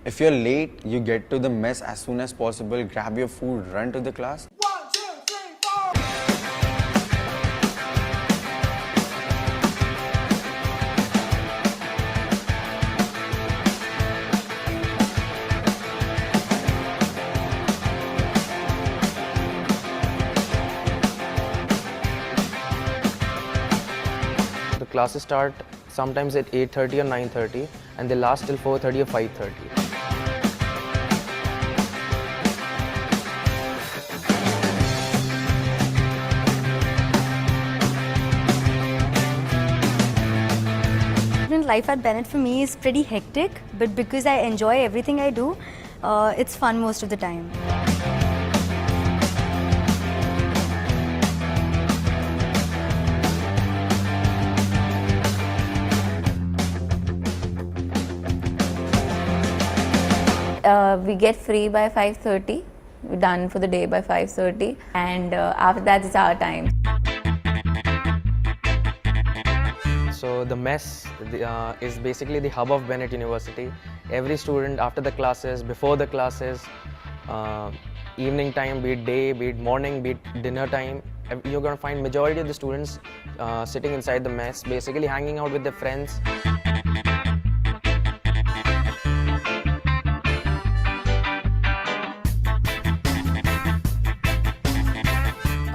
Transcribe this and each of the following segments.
If you're late, you get to the mess as soon as possible, grab your food, run to the class. The classes start sometimes at 8:30 or 9:30 and they last till 4:30 or 5:30. Student life at Bennett for me is pretty hectic, but because I enjoy everything I do, it's fun most of the time. We get free by 5:30. We're done for the day by 5:30, and after that it's our time. So the mess is basically the hub of Bennett University. Every student after the classes, before the classes, evening time, be it day, be it morning, be it dinner time, you're going to find majority of the students sitting inside the mess, basically hanging out with their friends.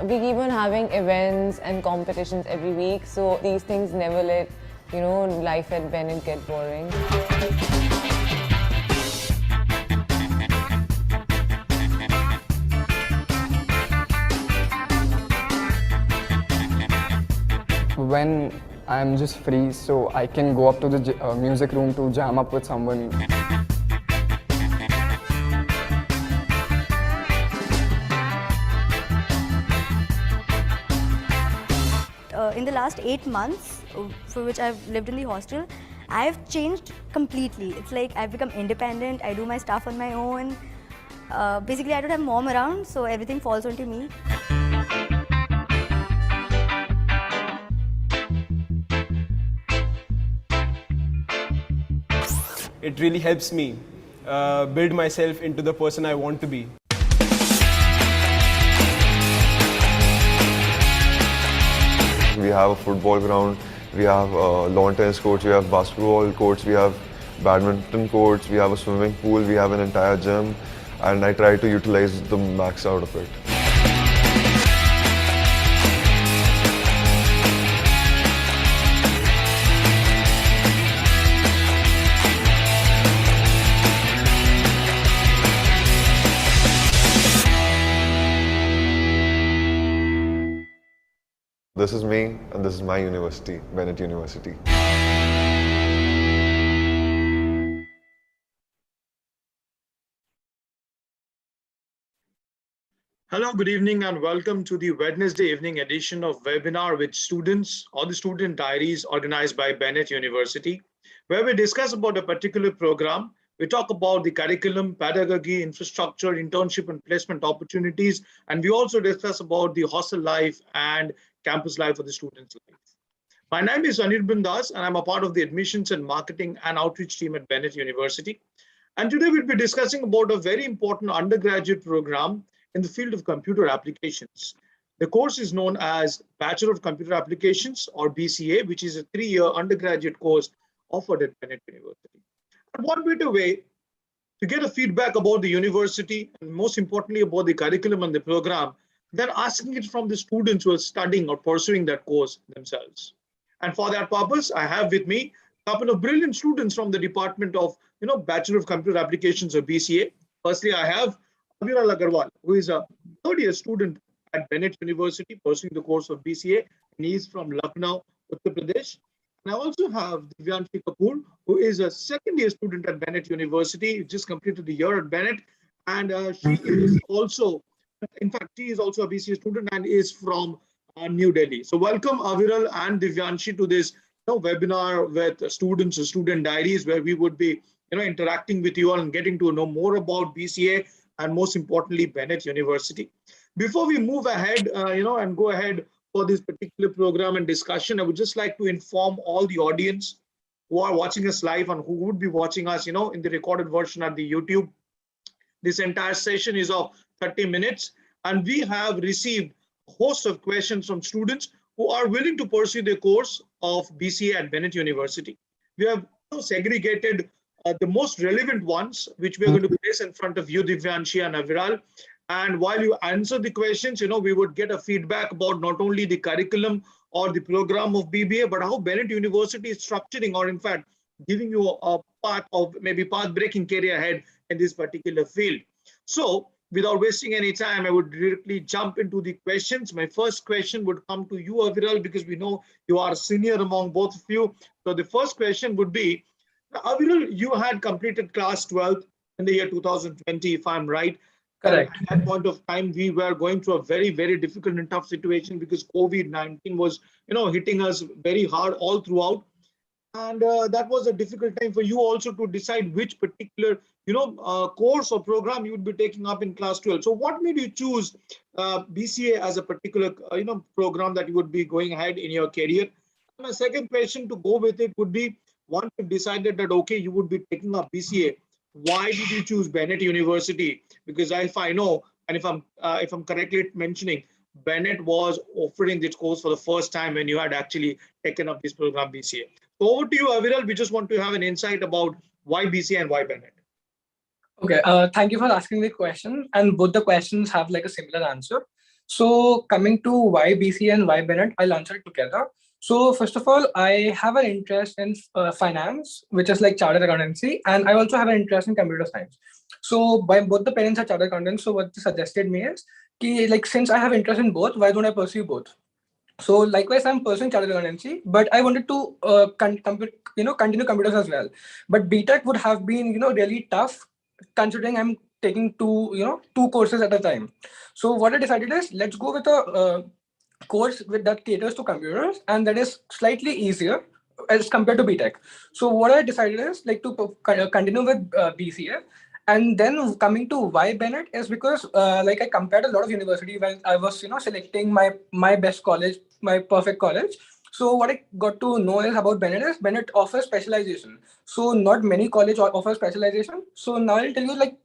We keep on having events and competitions every week, so these things never let, life at Bennett get boring. When I'm just free, so I can go up to the music room to jam up with someone. In the last 8 months, for which I've lived in the hostel, I've changed completely. It's like I've become independent, I do my stuff on my own. Basically, I don't have mom around, so everything falls onto me. It really helps me build myself into the person I want to be. We have a football ground, we have lawn tennis courts, we have basketball courts, we have badminton courts, we have a swimming pool, we have an entire gym, and I try to utilize the max out of it. This is me, and this is my university, Bennett University. Hello, good evening, and welcome to the Wednesday evening edition of Webinar with Students or the Student Diaries organized by Bennett University, where we discuss about a particular program. We talk about the curriculum, pedagogy, infrastructure, internship and placement opportunities, and we also discuss about the hostel life and campus life for the students' life. My name is Anirban, and I'm a part of the admissions and marketing and outreach team at Bennett University. And today we'll be discussing about a very important undergraduate program in the field of computer applications. The course is known as Bachelor of Computer Applications, or BCA, which is a 3-year undergraduate course offered at Bennett University. And what better way to get a feedback about the university and most importantly about the curriculum and the program than asking it from the students who are studying or pursuing that course themselves. And for that purpose, I have with me a couple of brilliant students from the Department of Bachelor of Computer Applications, or BCA. Firstly, I have Aaviral Agarwal, who is a third-year student at Bennett University pursuing the course of BCA, and he is from Lucknow, Uttar Pradesh. And I also have Divyanshi Kapoor, who is a second-year student at Bennett University, just completed the year at Bennett, and she is also, in fact, she is also a BCA student and is from New Delhi. So welcome Aaviral and Divyanshi to this webinar with students, Student Diaries, where we would be interacting with you all and getting to know more about BCA and most importantly Bennett University. Before we move ahead, and go ahead for this particular program and discussion, I would just like to inform all the audience who are watching us live and who would be watching us, in the recorded version at the YouTube. This entire session is of 30 minutes, and we have received a host of questions from students who are willing to pursue the course of BCA at Bennett University. We have segregated the most relevant ones, which we are going to place in front of you, Divyanshi and Aaviral. And while you answer the questions, we would get a feedback about not only the curriculum or the program of BBA, but how Bennett University is structuring, or in fact, giving you a path of maybe path-breaking career ahead in this particular field. So without wasting any time, I would directly jump into the questions. My first question would come to you, Aaviral, because we know you are senior among both of you. So the first question would be, Aaviral, you had completed class 12 in the year 2020, if I'm right. Correct. At that point of time, we were going through a very, very difficult and tough situation because COVID-19 was, hitting us very hard all throughout. And that was a difficult time for you also to decide which particular, course or program you would be taking up in class 12. So what made you choose BCA as a particular, program that you would be going ahead in your career? My second question to go with it would be, once you decided that, okay, you would be taking up BCA, why did you choose Bennett University? Because if I know, and if I'm correctly mentioning, Bennett was offering this course for the first time when you had actually taken up this program BCA. So over to you, Aaviral. We just want to have an insight about why BCA and why Bennett. Okay, thank you for asking the question. And both the questions have like a similar answer. So coming to why BCA and why Bennett, I'll answer it together. So first of all, I have an interest in finance, which is like chartered accountancy, and I also have an interest in computer science. So by both the parents are chartered accountants, so what they suggested me is, since I have interest in both, why don't I pursue both? So likewise, I'm pursuing chartered accountancy, but I wanted to continue computers as well. But BTech would have been really tough, considering I'm taking two courses at a time. So what I decided is, let's go with a course that caters to computers and that is slightly easier as compared to BTech. So what I decided is to continue with BCA. And then coming to why Bennett is because I compared a lot of universities when I was selecting my best college, my perfect college. So what I got to know is about Bennett is Bennett offers specialization. So not many colleges offer specialization. So now I'll tell you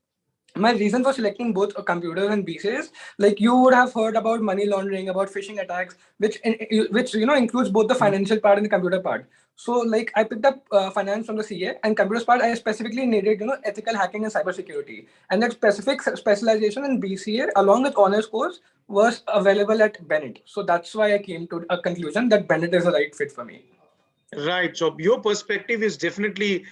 my reason for selecting both computers and BCA is you would have heard about money laundering, about phishing attacks, which includes both the financial part and the computer part. So I picked up finance from the CA, and computers part I specifically needed ethical hacking and cybersecurity, and that specific specialization in BCA along with honors course was available at Bennett. So that's why I came to a conclusion that Bennett is the right fit for me. Right. So your perspective is definitely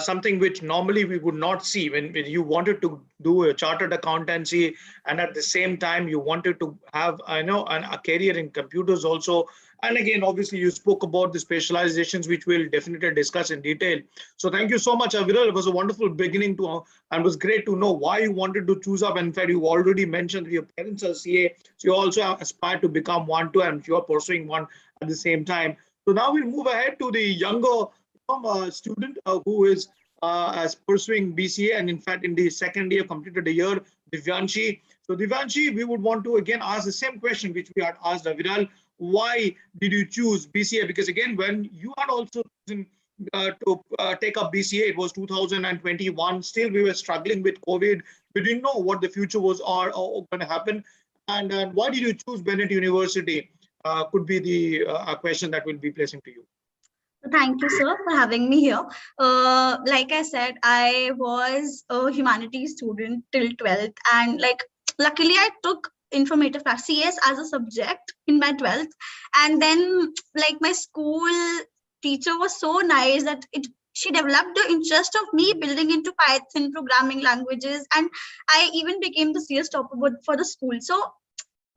something which normally we would not see when you wanted to do a chartered accountancy, and at the same time you wanted to have a career in computers also. And again, obviously, you spoke about the specializations, which we'll definitely discuss in detail. So thank you so much, Aaviral. It was a wonderful beginning and was great to know why you wanted to choose up. In fact, you already mentioned your parents are CA, so you also aspire to become one too, and you are pursuing one at the same time. So now we'll move ahead to the younger student who is as pursuing BCA, and in fact in the second year completed a year, Divyanshi. So Divyanshi, we would want to again ask the same question which we had asked Aaviral. Why did you choose BCA? Because again, when you had also chosen to take up BCA, it was 2021. Still, we were struggling with COVID. We didn't know what the future was or going to happen. And why did you choose Bennett University? Could be the question that we'll be placing to you. Thank you, sir, for having me here. Like I said, I was a humanities student till 12th, and luckily I took informative class CS as a subject in my 12th, and then my school teacher was so nice that she developed the interest of me building into Python programming languages, and I even became the CS topper for the school. So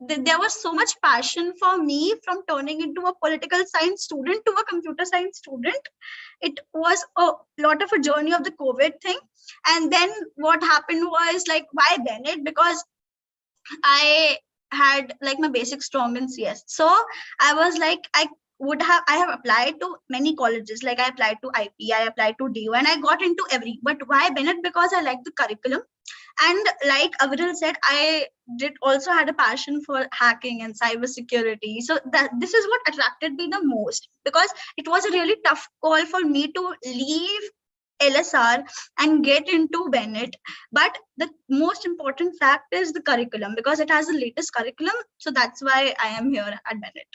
there was so much passion for me from turning into a political science student to a computer science student. It was a lot of a journey of the COVID thing. And then what happened was why Bennett? Because I had my basic strong in CS. So I was I I have applied to many colleges, like I applied to IP, I applied to DU, and I got into every. But why Bennett? Because I like the curriculum, and like Aaviral said, I did also had a passion for hacking and cybersecurity. So that this is what attracted me the most, because it was a really tough call for me to leave LSR and get into Bennett. But the most important fact is the curriculum, because it has the latest curriculum. So that's why I am here at Bennett.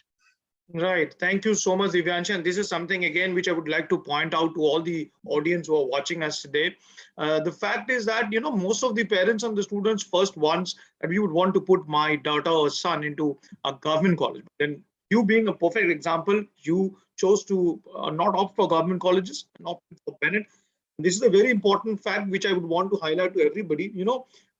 Right. Thank you so much, Divyanshi. And this is something, again, which I would like to point out to all the audience who are watching us today. The fact is that, most of the parents and the students first wants that we would want to put my daughter or son into a government college. Then you being a perfect example, you chose to not opt for government colleges and opt for Bennett. This is a very important fact which I would want to highlight to everybody.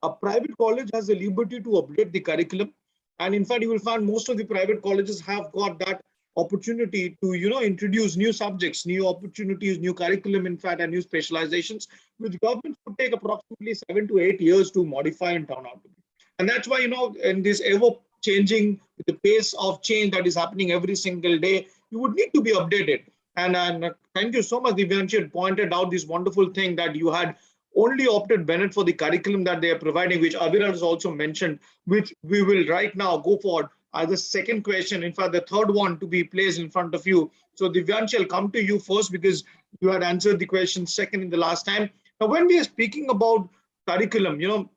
A private college has the liberty to update the curriculum. And in fact, you will find most of the private colleges have got that opportunity to, introduce new subjects, new opportunities, new curriculum, in fact, and new specializations, which governments would take approximately 7 to 8 years to modify and turn out to be. And that's why, in this ever changing, the pace of change that is happening every single day, you would need to be updated. And thank you so much, Divyanshi, had pointed out this wonderful thing that you had only opted Bennett for the curriculum that they are providing, which Aaviral has also mentioned, which we will right now go for as the second question. In fact, the third one to be placed in front of you. So Divyanshi, I'll come to you first because you had answered the question second in the last time. Now, when we are speaking about curriculum,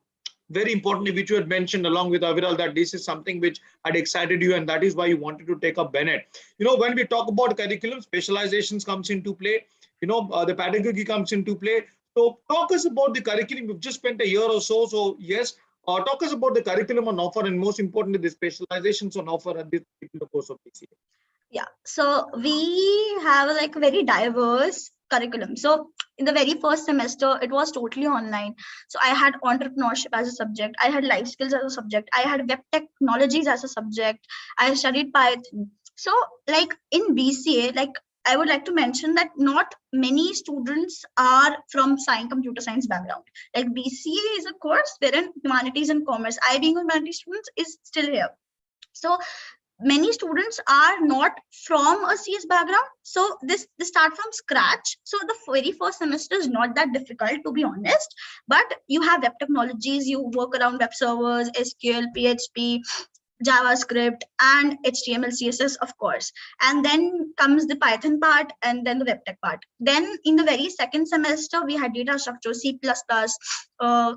very importantly, which you had mentioned along with Aaviral, that this is something which had excited you and that is why you wanted to take up Bennett. When we talk about curriculum, specializations comes into play, the pedagogy comes into play. So talk us about the curriculum. We've just spent a year or so. So yes, talk us about the curriculum on offer and most importantly, the specializations on offer at this particular course of BCA. Yeah, so we have like a very diverse curriculum. So in the very first semester, it was totally online. So I had entrepreneurship as a subject. I had life skills as a subject. I had web technologies as a subject. I studied Python. So like in BCA, like I would like to mention that not many students are from computer science background. Like BCA is a course wherein humanities and commerce. I being a humanities student is still here. So many students are not from a CS background. So this start from scratch. So the very first semester is not that difficult, to be honest. But you have web technologies, you work around web servers, SQL, PHP, JavaScript, and HTML, CSS, of course. And then comes the Python part and then the web tech part. Then in the very second semester, we had data structure, C++,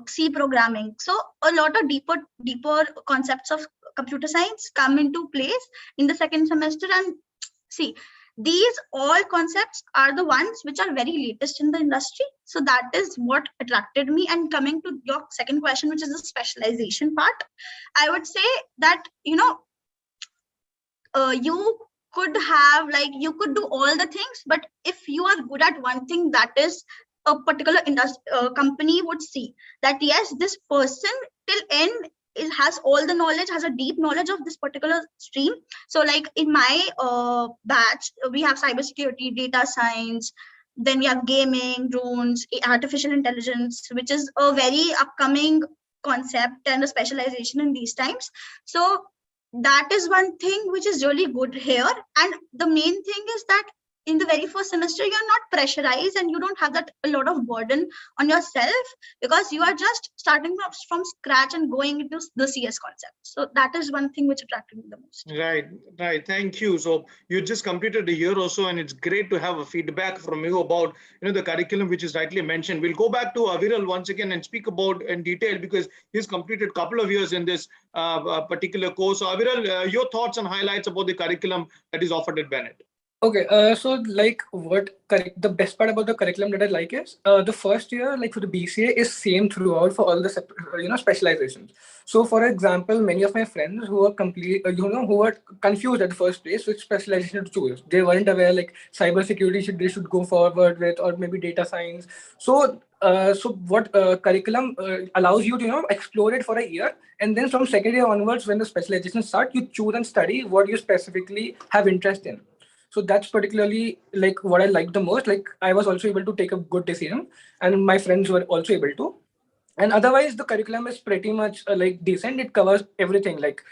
C programming. So a lot of deeper concepts of computer science come into place in the second semester. And see, these all concepts are the ones which are very latest in the industry. So that is what attracted me. And coming to your second question, which is the specialization part, I would say that, you could have you could do all the things, but if you are good at one thing, that is a particular company would see that, yes, this person till end has all the knowledge, has a deep knowledge of this particular stream. So like in my batch, we have cybersecurity, data science, then we have gaming, drones, artificial intelligence, which is a very upcoming concept and a specialization in these times. So that is one thing which is really good here. And the main thing is that in the very first semester, you're not pressurized and you don't have that a lot of burden on yourself, because you are just starting from scratch and going into the CS concept. So that is one thing which attracted me the most. Right. Thank you. So you just completed a year or so, and it's great to have a feedback from you about the curriculum, which is rightly mentioned. We'll go back to Aaviral once again and speak about in detail, because he's completed a couple of years in this particular course. So Aaviral, your thoughts and highlights about the curriculum that is offered at Bennett. Okay, so like the best part about the curriculum that I like is the first year, like for the BCA, is same throughout for all the specializations. So for example, many of my friends who were who were confused at the first place which specialization to choose. They weren't aware like cybersecurity they should go forward with, or maybe data science. So what curriculum allows you to explore it for a year, and then from second year onwards, when the specialization starts, you choose and study what you specifically have interest in. So that's particularly like what I like the most. Like I was also able to take a good decision, and my friends were also able to. And otherwise the curriculum is pretty much like decent. It covers everything. Like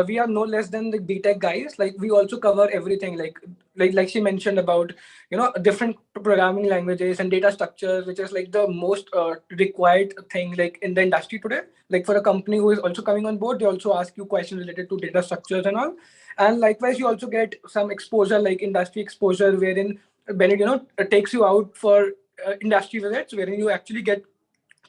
we are no less than the BTech guys. Like we also cover everything, like she mentioned about, you know, different programming languages and data structures, which is like the most required thing like in the industry today. Like for a company who is also coming on board, they also ask you questions related to data structures and all. And likewise you also get some exposure, like industry exposure, wherein Bennett, you know, takes you out for industry visits, wherein you actually get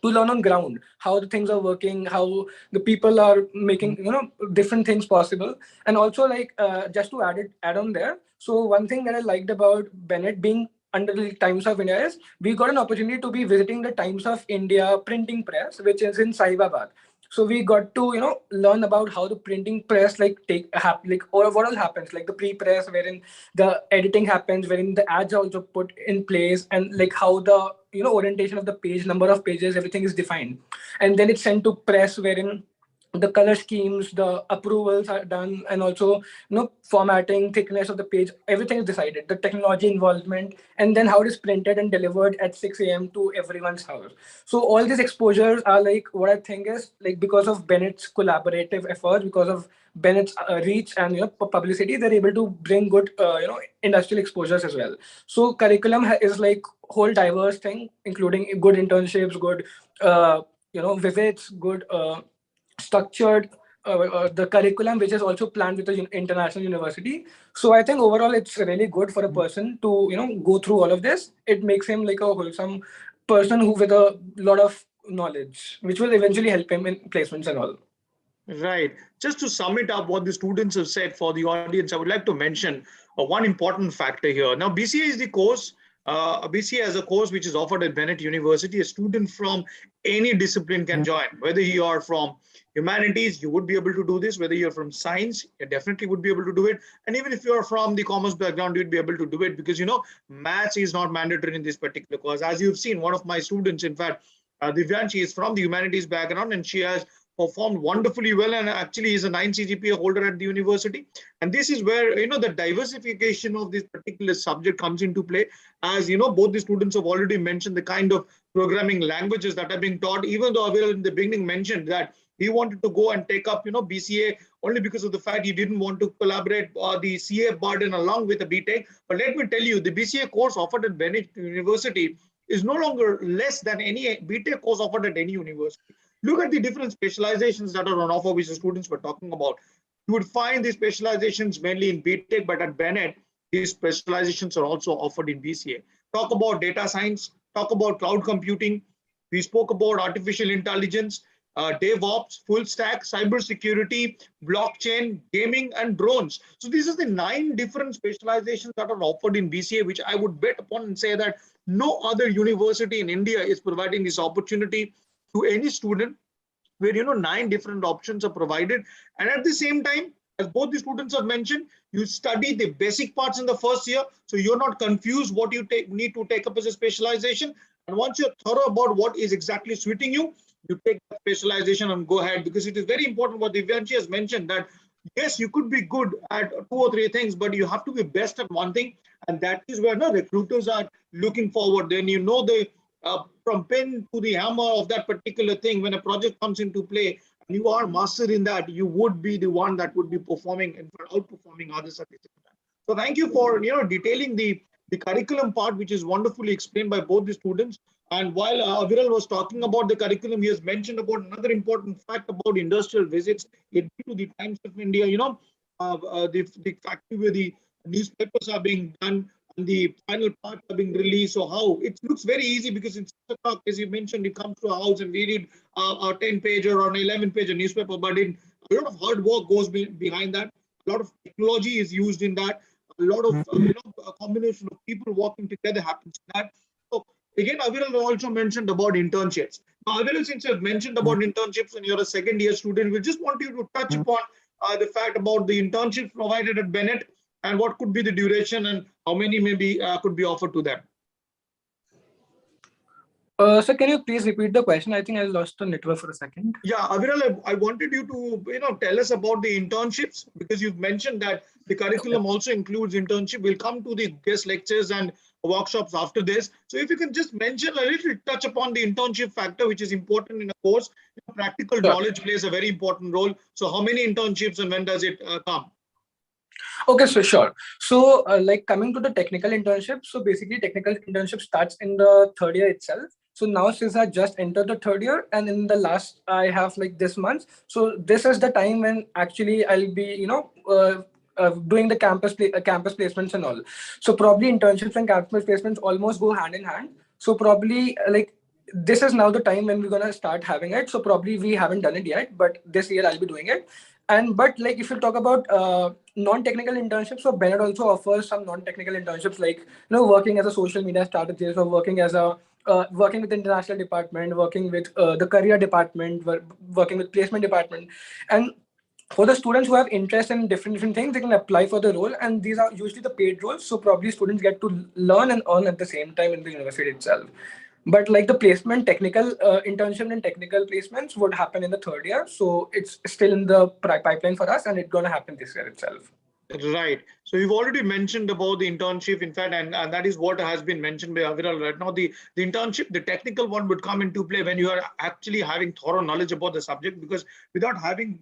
to learn on ground how the things are working, how the people are making, you know, different things possible. And also like just to add on there, so one thing that I liked about Bennett being under the Times of India is we got an opportunity to be visiting the Times of India printing press, which is in Saibabad. So we got to, you know, learn about how the printing press like like, or what all happens, like the pre-press wherein the editing happens, wherein the ads are also put in place, and like how the, you know, orientation of the page, number of pages, everything is defined. And then it's sent to press, wherein the color schemes, the approvals are done, and also, you know, formatting, thickness of the page, everything is decided, the technology involvement, and then how it is printed and delivered at 6 a.m. to everyone's house. So all these exposures are like, what I think is like, because of Bennett's collaborative efforts, because of Bennett's reach and, you know, publicity, they're able to bring good you know, industrial exposures as well. So curriculum is like whole diverse thing, including good internships, good you know, visits, good structured the curriculum, which is also planned with the international university. So I think overall it's really good for a person to, you know, go through all of this. It makes him like a wholesome person who with a lot of knowledge, which will eventually help him in placements and all. Right. Just to sum it up, what the students have said for the audience, I would like to mention one important factor here. Now, BCA is the course. BCA as a course which is offered at Bennett University. A student from any discipline can join. Whether you are from humanities, you would be able to do this. Whether you're from science, you definitely would be able to do it. And even if you're from the commerce background, you'd be able to do it, because, you know, maths is not mandatory in this particular course. As you've seen, one of my students, in fact, Divyanshi, is from the humanities background, and she has performed wonderfully well, and actually is a 9 CGPA holder at the university. And this is where, you know, the diversification of this particular subject comes into play. As you know, both the students have already mentioned the kind of programming languages that are being taught, even though Aaviral in the beginning mentioned that he wanted to go and take up, you know, BCA only because of the fact he didn't want to collaborate the CA burden along with the BTech. But let me tell you, the BCA course offered at Bennett University is no longer less than any BTech course offered at any university. Look at the different specializations that are on offer, which the students were talking about. You would find these specializations mainly in BTech, but at Bennett, these specializations are also offered in BCA. Talk about data science, talk about cloud computing. We spoke about artificial intelligence, DevOps, full stack, cybersecurity, blockchain, gaming, and drones. So these are the 9 different specializations that are offered in BCA, which I would bet upon and say that no other university in India is providing this opportunity to any student, where, you know, 9 different options are provided. And at the same time, as both the students have mentioned, you study the basic parts in the first year, so you're not confused what you need to take up as a specialization. And once you're thorough about what is exactly suiting you, you take that specialization and go ahead, because it is very important what Divyanshi has mentioned, that yes, you could be good at 2 or 3 things, but you have to be best at one thing. And that is where no recruiters are looking forward. Then, you know, the from pen to the hammer of that particular thing, when a project comes into play and you are master in that, you would be the one that would be performing and outperforming others at the same time. So thank you for, you know, detailing the curriculum part, which is wonderfully explained by both the students. And while Aaviral was talking about the curriculum, he has mentioned about another important fact about industrial visits. It to the Times of India, you know, the factory where the newspapers are being done, and the final parts are being released. So how it looks very easy, because in 6 o'clock, as you mentioned, you come to a house and we read a 10-page or an 11-page newspaper, but a lot of hard work goes behind that. A lot of technology is used in that. A lot of you know, a combination of people working together happens in that. So again, Aaviral also mentioned about internships. Now, Aaviral, since you have mentioned about internships and you're a second-year student, we just want you to touch upon the fact about the internships provided at Bennett, and what could be the duration and how many maybe could be offered to them. So can you please repeat the question? I think I lost the network for a second. Yeah, Aaviral, I wanted you to, you know, tell us about the internships, because you've mentioned that the curriculum also includes internship. We'll come to the guest lectures and workshops after this. So if you can just mention a little touch upon the internship factor, which is important in a course. Practical knowledge plays a very important role. So how many internships and when does it come? Okay, so sure. So like coming to the technical internship, so basically technical internship starts in the third year itself. So now since I just entered the third year and in the last I have like this month, so this is the time when actually I'll be, doing the campus placements and all. So probably internships and campus placements almost go hand in hand. So probably like this is now the time when we're gonna start having it. So probably we haven't done it yet, but this year I'll be doing it. And but like if you talk about non-technical internships, so Bennett also offers some non-technical internships like working as a social media strategist or working as a working with the international department, working with the career department, working with placement department. And for the students who have interest in different things, they can apply for the role, and these are usually the paid roles. So probably students get to learn and earn at the same time in the university itself. But like the placement, technical internship and technical placements would happen in the third year. So it's still in the pipeline for us, and it's going to happen this year itself. Right. So you've already mentioned about the internship, in fact, and that is what has been mentioned by Aaviral right now. The internship, the technical one would come into play when you are actually having thorough knowledge about the subject, because without having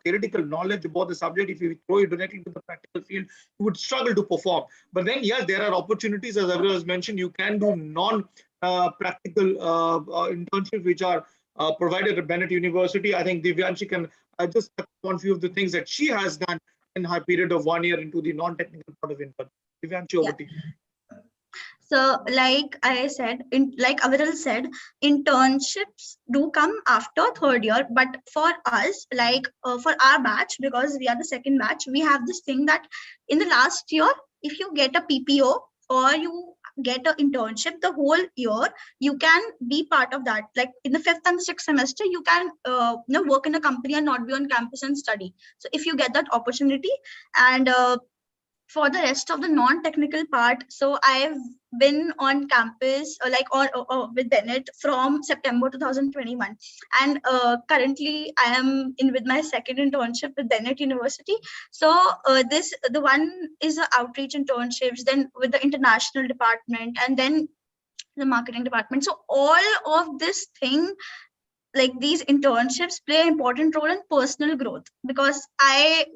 theoretical knowledge about the subject, if you throw it directly to the practical field, you would struggle to perform. But then, yes, there are opportunities, as Aaviral has mentioned, you can do non-practical internships, which are provided at Bennett University. I think Divyanshi can just touch on a few of the things that she has done in her period of 1 year into the non-technical part of internship. Divyanshi, over to you. So like I said, like Aaviral said, internships do come after third year. But for us, like for our batch, because we are the second batch, we have this thing that in the last year, if you get a PPO or you get an internship the whole year, you can be part of that. Like in the 5th and 6th semester, you can work in a company and not be on campus and study. So if you get that opportunity, and for the rest of the non-technical part, so I've been on campus with Bennett from September 2021, and currently I am in with my second internship with Bennett University. So the one is the outreach internships, then with the international department, and then the marketing department. So all of this thing, like these internships, play an important role in personal growth, because I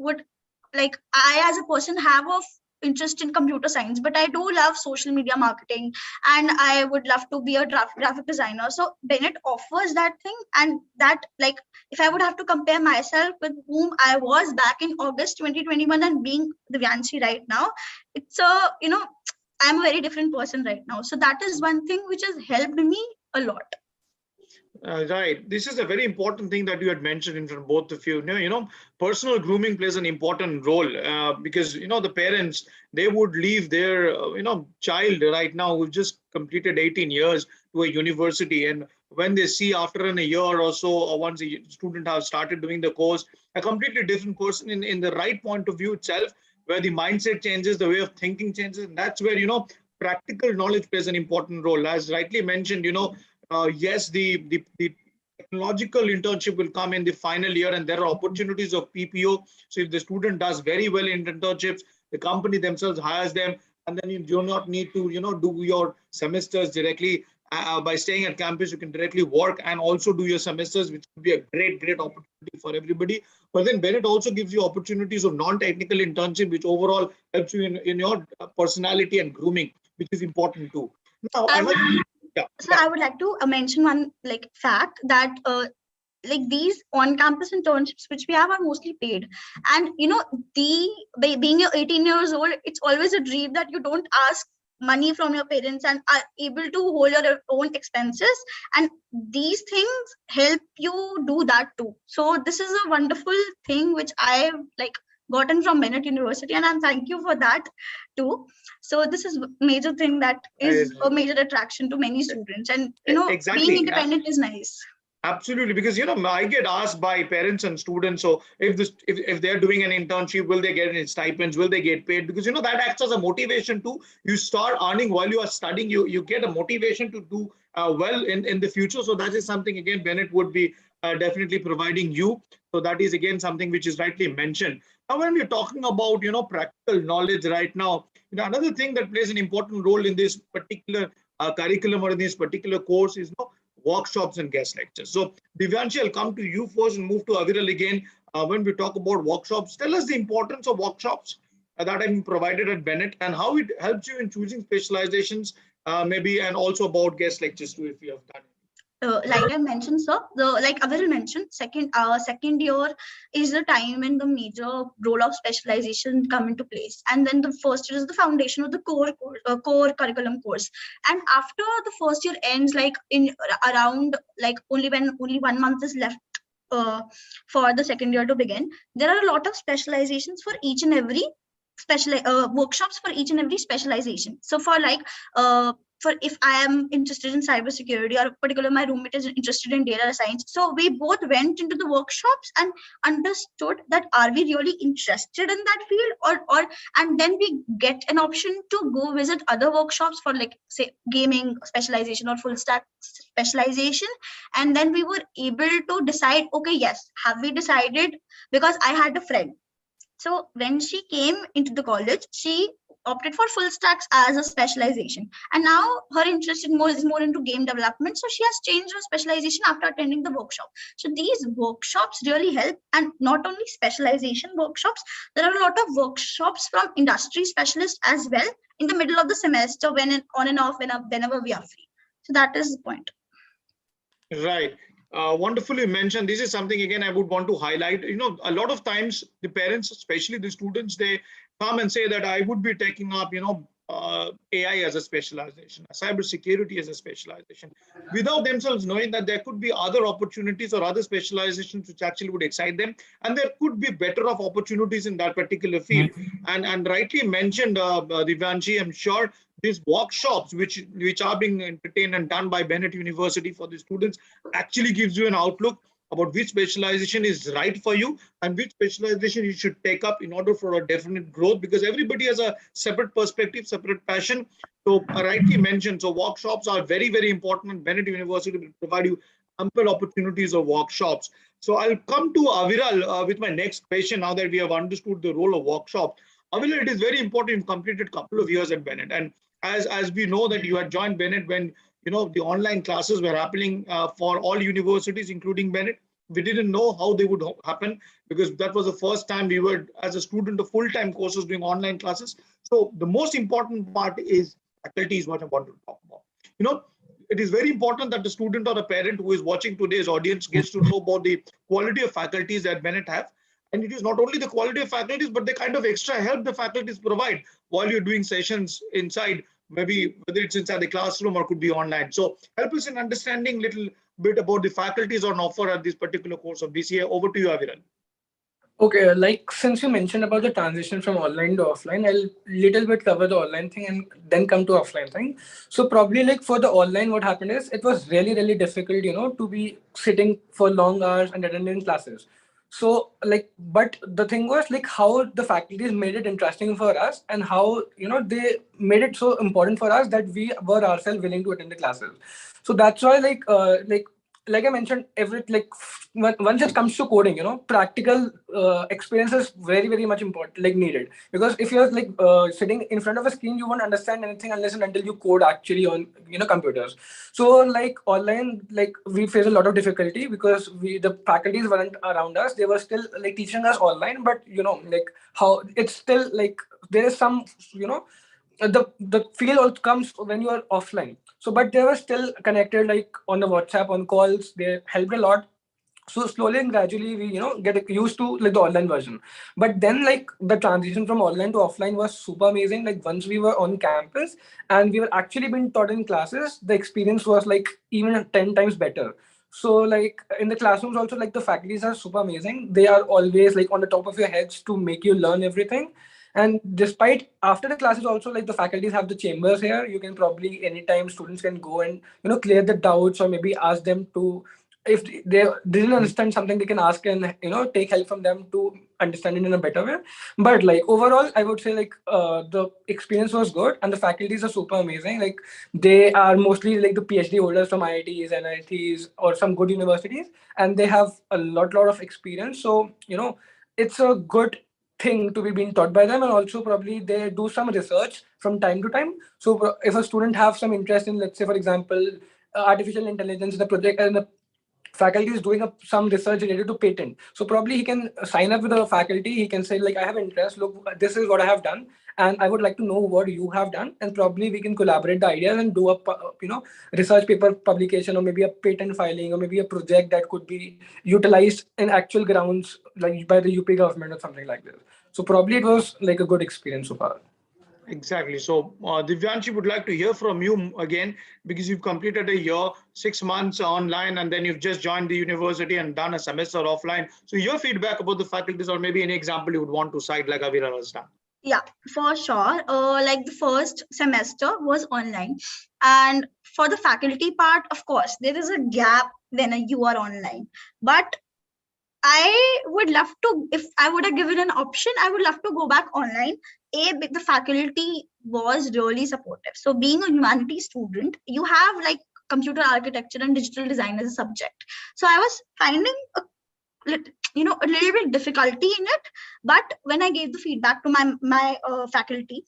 as a person have a interest in computer science, but I do love social media marketing and I would love to be a graphic designer. So Bennett offers that thing, and that, like, if I would have to compare myself with whom I was back in August 2021 and being Divyanshi right now, it's I'm a very different person right now. So that is one thing which has helped me a lot. Right. This is a very important thing that you had mentioned in front both of you. Personal grooming plays an important role because, the parents, they would leave their, child right now who just completed 18 years to a university. And when they see after a year or so, or once a student has started doing the course, a completely different person in the right point of view itself, where the mindset changes, the way of thinking changes. And that's where, practical knowledge plays an important role. As rightly mentioned, yes, the technological internship will come in the final year, and there are opportunities of PPO. So if the student does very well in internships, the company themselves hires them, and then you do not need to, do your semesters directly. By staying at campus, you can directly work and also do your semesters, which would be a great opportunity for everybody. But then Bennett also gives you opportunities of non-technical internship, which overall helps you in your personality and grooming, which is important too. Now, I would like to mention one fact that these on-campus internships which we have are mostly paid, and being 18 years old, it's always a dream that you don't ask money from your parents and are able to hold your own expenses, and these things help you do that too. So this is a wonderful thing which I've gotten from Bennett University, and I'm thank you for that too. So this is a major thing that is a major attraction to many students, and exactly. Being independent is nice. Absolutely, because I get asked by parents and students, so if they're doing an internship, will they get any stipends, will they get paid? Because that acts as a motivation too. You start earning while you are studying, you get a motivation to do well in the future. So that is something, again, Bennett would be definitely providing you. So that is, again, something which is rightly mentioned. Now, when we're talking about practical knowledge right now, Another thing that plays an important role in this particular curriculum or in this particular course is workshops and guest lectures. So Divyanshi, I'll come to you first and move to Aaviral again. When we talk about workshops, tell us the importance of workshops that have been provided at Bennett and how it helps you in choosing specializations, maybe, and also about guest lectures too, if you have done. Like I mentioned, sir, like Aaviral mentioned, second year is the time when the major role of specialization come into place, and then the first year is the foundation of the core curriculum course. And after the first year ends, like in around like only 1 month is left for the second year to begin, there are a lot of specializations for each and every workshops for each and every specialization. So for like for if I am interested in cybersecurity, or particularly my roommate is interested in data science, so we both went into the workshops and understood that are we really interested in that field, or and then we get an option to go visit other workshops for like say gaming specialization or full stack specialization, and then we were able to decide, okay, yes, have we decided? Because I had a friend, so when she came into the college, she opted for full stacks as a specialization, and now her interest is more into game development, so she has changed her specialization after attending the workshop. So these workshops really help, and not only specialization workshops, there are a lot of workshops from industry specialists as well in the middle of the semester, when on and off, whenever we are free. So that is the point. Right. Wonderfully mentioned. This is something, again, I would want to highlight. A lot of times the parents, especially the students, they come and say that I would be taking up, AI as a specialization, cybersecurity as a specialization, without themselves knowing that there could be other opportunities or other specializations which actually would excite them, and there could be better off opportunities in that particular field. And rightly mentioned, Divyanshi, I'm sure these workshops which are being entertained and done by Bennett University for the students actually gives you an outlook about which specialization is right for you and which specialization you should take up in order for a definite growth, because everybody has a separate perspective, separate passion. So rightly mentioned, so workshops are very, very important, and Bennett University will provide you ample opportunities of workshops. So I'll come to Aaviral with my next question, now that we have understood the role of workshops. Aaviral, it is very important. You've completed a couple of years at Bennett, and as we know that you had joined Bennett when the online classes were happening for all universities, including Bennett. We didn't know how they would happen, because that was the first time we were, as a student of full-time courses, doing online classes. So the most important part is faculty is what I want to talk about. It is very important that the student or a parent who is watching today's audience gets to know about the quality of faculties that Bennett have. And it is not only the quality of faculties, but the kind of extra help the faculties provide while you're doing sessions inside, maybe whether it's inside the classroom or could be online. So help us in understanding a little bit about the faculties on offer at this particular course of BCA. Over to you, Aaviral. Okay, like since you mentioned about the transition from online to offline, I'll little bit cover the online thing and then come to offline thing. So probably like for the online, what happened is it was really, really difficult, to be sitting for long hours and attending classes. So like, but the thing was like how the faculties made it interesting for us, and how, they made it so important for us that we were ourselves willing to attend the classes. So that's why like I mentioned, once it comes to coding, practical experience is very, very much important, like needed. Because if you're sitting in front of a screen, you won't understand anything unless and until you code actually on, computers. So like online, like we face a lot of difficulty because the faculties weren't around us. They were still like teaching us online, but like how it's still like there is some, the feel also comes when you are offline. So, but they were still connected, like on the WhatsApp, on calls. They helped a lot. So slowly and gradually, we get used to like the online version. But then like the transition from online to offline was super amazing. Like once we were on campus and we were actually being taught in classes, the experience was like even 10 times better. So like in the classrooms also, like the faculties are super amazing. They are always like on the top of your heads to make you learn everything. And despite after the classes also, like the faculties have the chambers here. You can probably anytime students can go and clear the doubts, or maybe ask them to, if they didn't understand something, they can ask and take help from them to understand it in a better way. But like overall, I would say like the experience was good, and the faculties are super amazing. Like they are mostly like the PhD holders from IITs, NITs, or some good universities, and they have a lot of experience. So it's a good thing to be being taught by them, and also probably they do some research from time to time. So if a student have some interest in, let's say for example, artificial intelligence, the project and the faculty is doing some research related to patent, so probably he can sign up with the faculty. He can say like, I have interest, look, this is what I have done and I would like to know what you have done, and probably we can collaborate the ideas and do a research paper publication, or maybe a patent filing, or maybe a project that could be utilized in actual grounds like by the UP government or something like this. So probably it was like a good experience so far. Exactly. So, Divyanshi would like to hear from you again, because you've completed a year, 6 months online, and then you've just joined the university and done a semester offline. So, your feedback about the faculties, or maybe any example you would want to cite, like Aaviral has done. Yeah, for sure. Like the first semester was online, and for the faculty part, of course, there is a gap when you are online. But I would love to, if I would have given an option, I would love to go back online. The faculty was really supportive. So being a humanities student, you have like computer architecture and digital design as a subject. So I was finding a little bit difficulty in it, but when I gave the feedback to my faculty,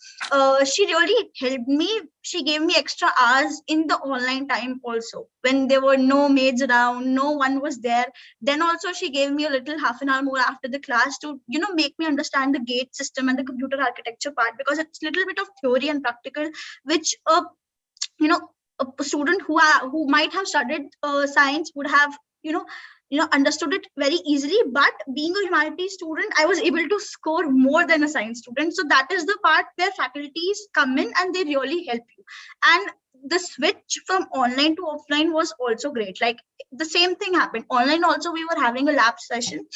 she really helped me. She gave me extra hours in the online time also, when there were no maids around, no one was there. Then also she gave me a little half an hour more after the class to make me understand the gate system and the computer architecture part, because it's a little bit of theory and practical, which a student who might have studied science would have understood it very easily. But being a humanities student, I was able to score more than a science student. So that is the part where faculties come in and they really help you. And the switch from online to offline was also great. Like the same thing happened online also. We were having a lab session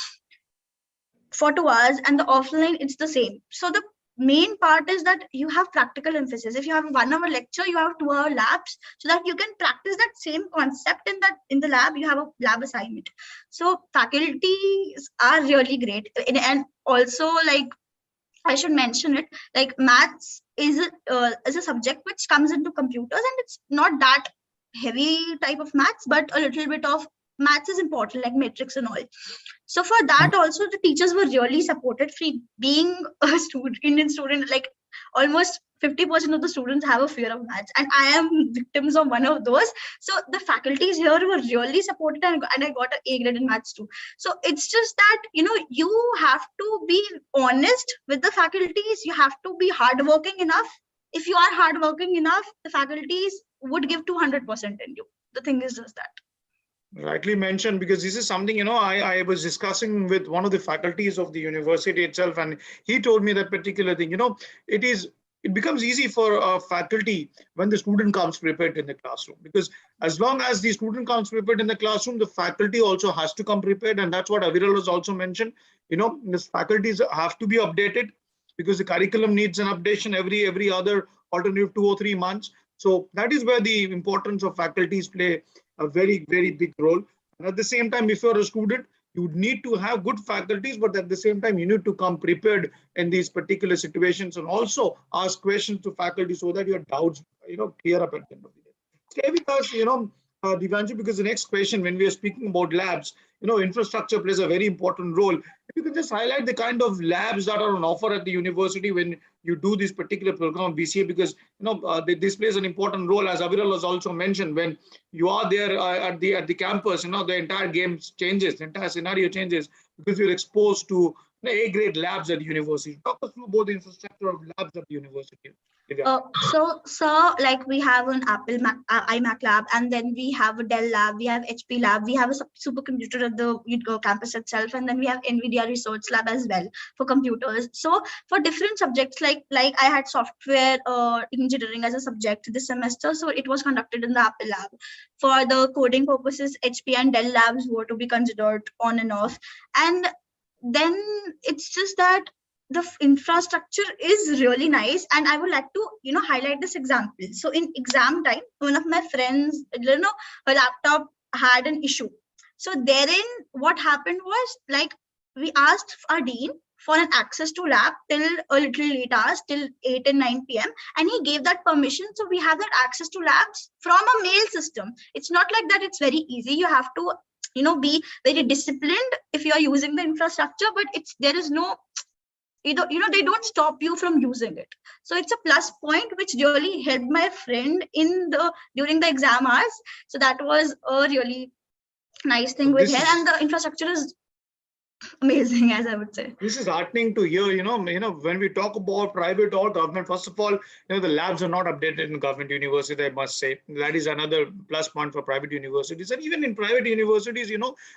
for 2 hours, and the offline it's the same. So the main part is that you have practical emphasis. If you have a 1 hour lecture, you have 2 hour labs, so that you can practice that same concept in the lab. You have a lab assignment. So faculties are really great. And also, like, I should mention it, like maths is a subject which comes into computers, and it's not that heavy type of maths, but a little bit of maths is important, like matrix and all. So for that also, the teachers were really supported. Being a Indian student, like almost 50% of the students have a fear of maths, and I am victims of one of those. So the faculties here were really supported, and I got an A grade in maths too. So it's just that you have to be honest with the faculties. You have to be hardworking enough. If you are hardworking enough, the faculties would give 200% in you. The thing is just that. Rightly mentioned, because this is something I was discussing with one of the faculties of the university itself, and he told me that particular thing. It becomes easy for a faculty when the student comes prepared in the classroom, because as long as the student comes prepared in the classroom, the faculty also has to come prepared. And that's what Aaviral has also mentioned. The faculties have to be updated, because the curriculum needs an updation every other alternative 2 or 3 months. So that is where the importance of faculties play a very, very big role. And at the same time, if you're a student, you need to have good faculties, but at the same time, you need to come prepared in these particular situations, and also ask questions to faculty so that your doubts, clear up at the end of the day. Stay with us, Divyanshi, because the next question, when we are speaking about labs, infrastructure plays a very important role. If you could just highlight the kind of labs that are on offer at the university when you do this particular program of BCA, because this plays an important role, as Aaviral has also mentioned. When you are there at the campus, the entire game changes, the entire scenario changes, because you're exposed to A-grade labs at the university. Talk us through both the infrastructure of labs at the university. So like we have an iMac lab, and then we have a Dell lab, we have HP lab, we have a supercomputer at the campus itself, and then we have NVIDIA research lab as well for computers. So for different subjects, like I had software engineering as a subject this semester, so it was conducted in the Apple lab. For the coding purposes, HP and Dell labs were to be considered on and off. And then it's just that the infrastructure is really nice, and I would like to highlight this example. So in exam time, one of my friends, her laptop had an issue. So therein what happened was, like, we asked our dean for an access to lab till a little late hours, till 8 and 9 p.m. and he gave that permission. So we have that access to labs from a mail system. It's not like that it's very easy. You have to be very disciplined if you are using the infrastructure, but there is no they don't stop you from using it. So it's a plus point which really helped my friend during the exam hours. So that was a really nice thing with here, and the infrastructure is amazing, as I would say. This is heartening to hear. When we talk about private or government, first of all, the labs are not updated in government university, I must say. That is another plus point for private universities. And even in private universities,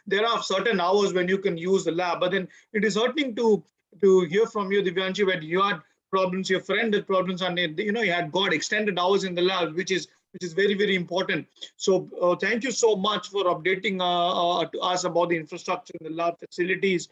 there are certain hours when you can use the lab. But then it is heartening to hear from you, Divyanshi, when you had problems, your friend had problems, and you had got extended hours in the lab, which is very, very important. So thank you so much for updating to us about the infrastructure in the lab facilities.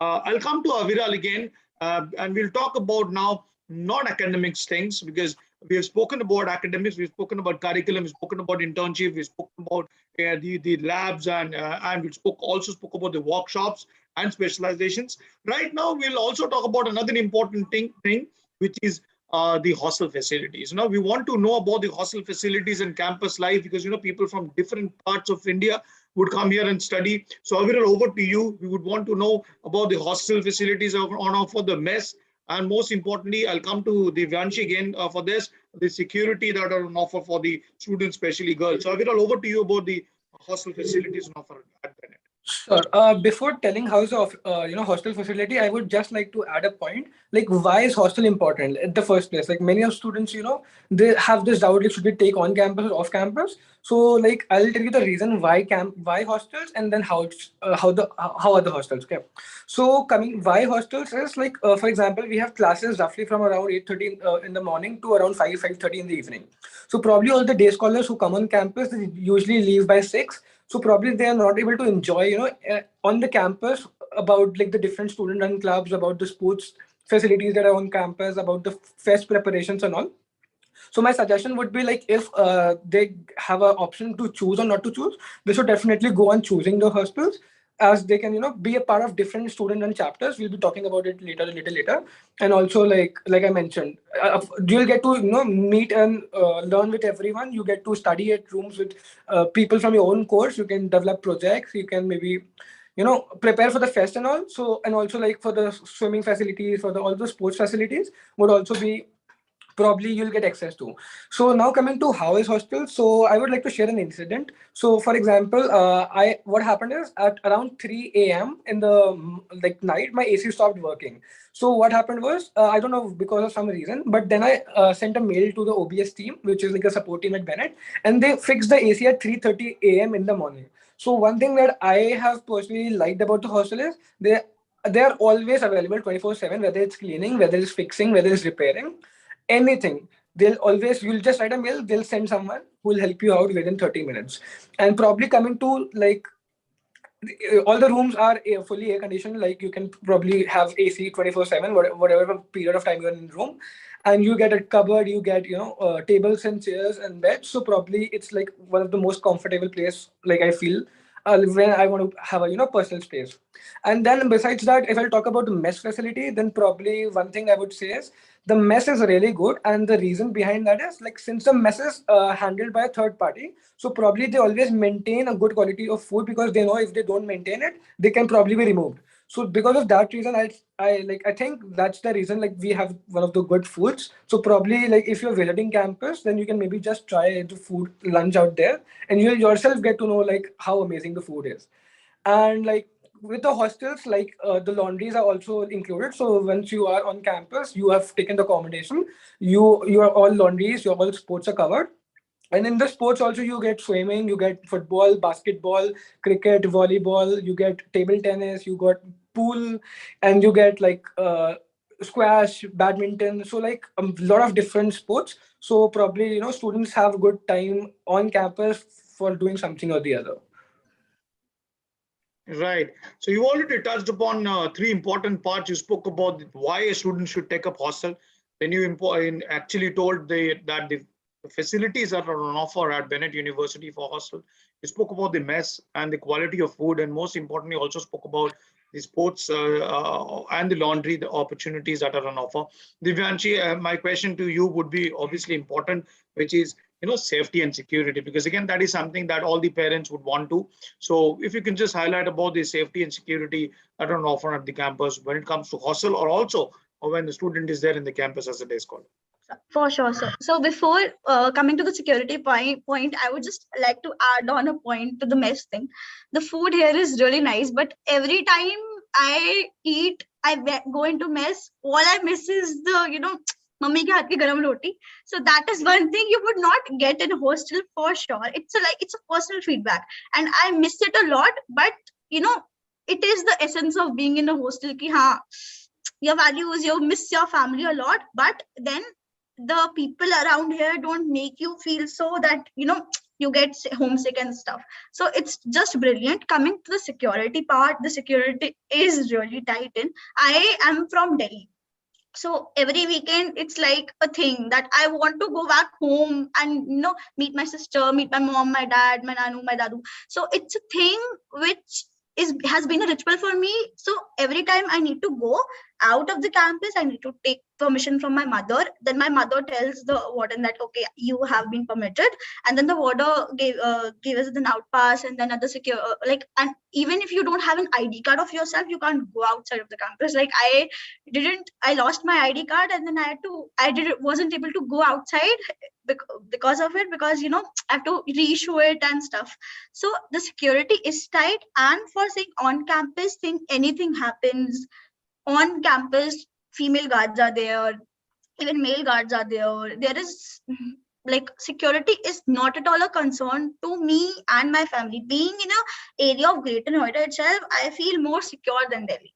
I'll come to Aaviral again, and we'll talk about now non-academics things, because we have spoken about academics, we've spoken about curriculum, we've spoken about internship, we've spoken about the labs, and we also spoke about the workshops and specializations. Right now, we'll also talk about another important thing, which is the hostel facilities. Now, we want to know about the hostel facilities and campus life, because people from different parts of India would come here and study. So Aaviral, over to you. We would want to know about the hostel facilities on offer, the mess, and most importantly, I'll come to Divyanshi again for this, the security that are on offer for the students, especially girls. So Aaviral, over to you about the hostel facilities on offer at Bennett. Sure. Before telling how is hostel facility, I would just like to add a point. Like, why is hostel important at the first place? Like, many of students, they have this doubt, like, should we take on campus or off campus? So, like, I'll tell you the reason why hostels, and then how are the hostels. Okay. So, why hostels is like, for example, we have classes roughly from around 8:30 in the morning to around 5:30 in the evening. So, probably all the day scholars who come on campus, they usually leave by 6. So probably they are not able to enjoy, on the campus about like the different student run clubs, about the sports facilities that are on campus, about the fest preparations and all. So my suggestion would be like, if they have an option to choose or not to choose, they should definitely go on choosing the hostels, as they can, be a part of different student run chapters. We'll be talking about it a little later. And also, like I mentioned, you'll get to, meet and learn with everyone. You get to study at rooms with people from your own course. You can develop projects. You can maybe, prepare for the fest and all. So, and also like for the swimming facilities, for all the sports facilities would also be probably you'll get access to. So now coming to how is hostel. So I would like to share an incident. So for example, what happened is at around 3 a.m. in the night, my AC stopped working. So what happened was, I don't know, because of some reason, but then I sent a mail to the OBS team, which is like a support team at Bennett, and they fixed the AC at 3:30 a.m. in the morning. So one thing that I have personally liked about the hostel is they are always available 24/7, whether it's cleaning, whether it's fixing, whether it's repairing, anything. You'll just write a mail, they'll send someone who will help you out within 30 minutes. And probably coming to like, all the rooms are fully air conditioned. Like you can probably have AC 24/7, whatever period of time you're in the room. And you get a cupboard, you get, tables and chairs and beds. So probably it's like one of the most comfortable place, like I feel, when I want to have a, personal space. And then besides that, if I'll talk about the mess facility, then probably one thing I would say is the mess is really good. And the reason behind that is like, since the mess is handled by a third party, so probably they always maintain a good quality of food, because they know if they don't maintain it, they can probably be removed. So because of that reason, I think that's the reason, like we have one of the good foods. So probably like if you're visiting campus, then you can maybe just try the food lunch out there, and you'll yourself get to know like how amazing the food is. And like with the hostels, like the laundries are also included. So once you are on campus, you have taken the accommodation, you are all laundries, your all sports are covered. And in the sports also, you get swimming, you get football, basketball, cricket, volleyball, you get table tennis, you got pool, and you get like squash, badminton. So like a lot of different sports. So probably, students have a good time on campus for doing something or the other. Right. So you already touched upon three important parts. You spoke about why a student should take up hostel. Then you actually told that the facilities that are on offer at Bennett University for hostel. You spoke about the mess and the quality of food, and most importantly, also spoke about the sports and the laundry, the opportunities that are on offer. Divyanshi, my question to you would be obviously important, which is safety and security, because again, that is something that all the parents would want to. So if you can just highlight about the safety and security that are on offer at the campus when it comes to hostel, or also or when the student is there in the campus as a day scholar? For sure, sir. So before coming to the security point, I would just like to add on a point to the mess thing. The food here is really nice, but every time I eat, go into mess, all I miss is the, mummy ke haath ki garam roti. So that is one thing you would not get in a hostel for sure. It's a personal feedback, and I miss it a lot. But it is the essence of being in a hostel ki your values, you miss your family a lot, but then the people around here don't make you feel so that you get homesick and stuff. So it's just brilliant. Coming to the security part, the security is really tight in. I am from Delhi, so every weekend it's like a thing that I want to go back home and meet my sister, meet my mom, my dad, my nanu, my dadu. So it's a thing which has been a ritual for me. So every time I need to go out of the campus, I need to take permission from my mother. Then my mother tells the warden that okay, you have been permitted, and then the warden gave us an out pass, and then other secure and even if you don't have an ID card of yourself, you can't go outside of the campus. Like I lost my ID card, and then wasn't able to go outside because of it, because I have to reissue it and stuff. So the security is tight, and for saying on campus thing, anything happens on campus, female guards are there, even male guards are there. There is security is not at all a concern to me and my family. Being in an area of Greater Noida itself, I feel more secure than Delhi.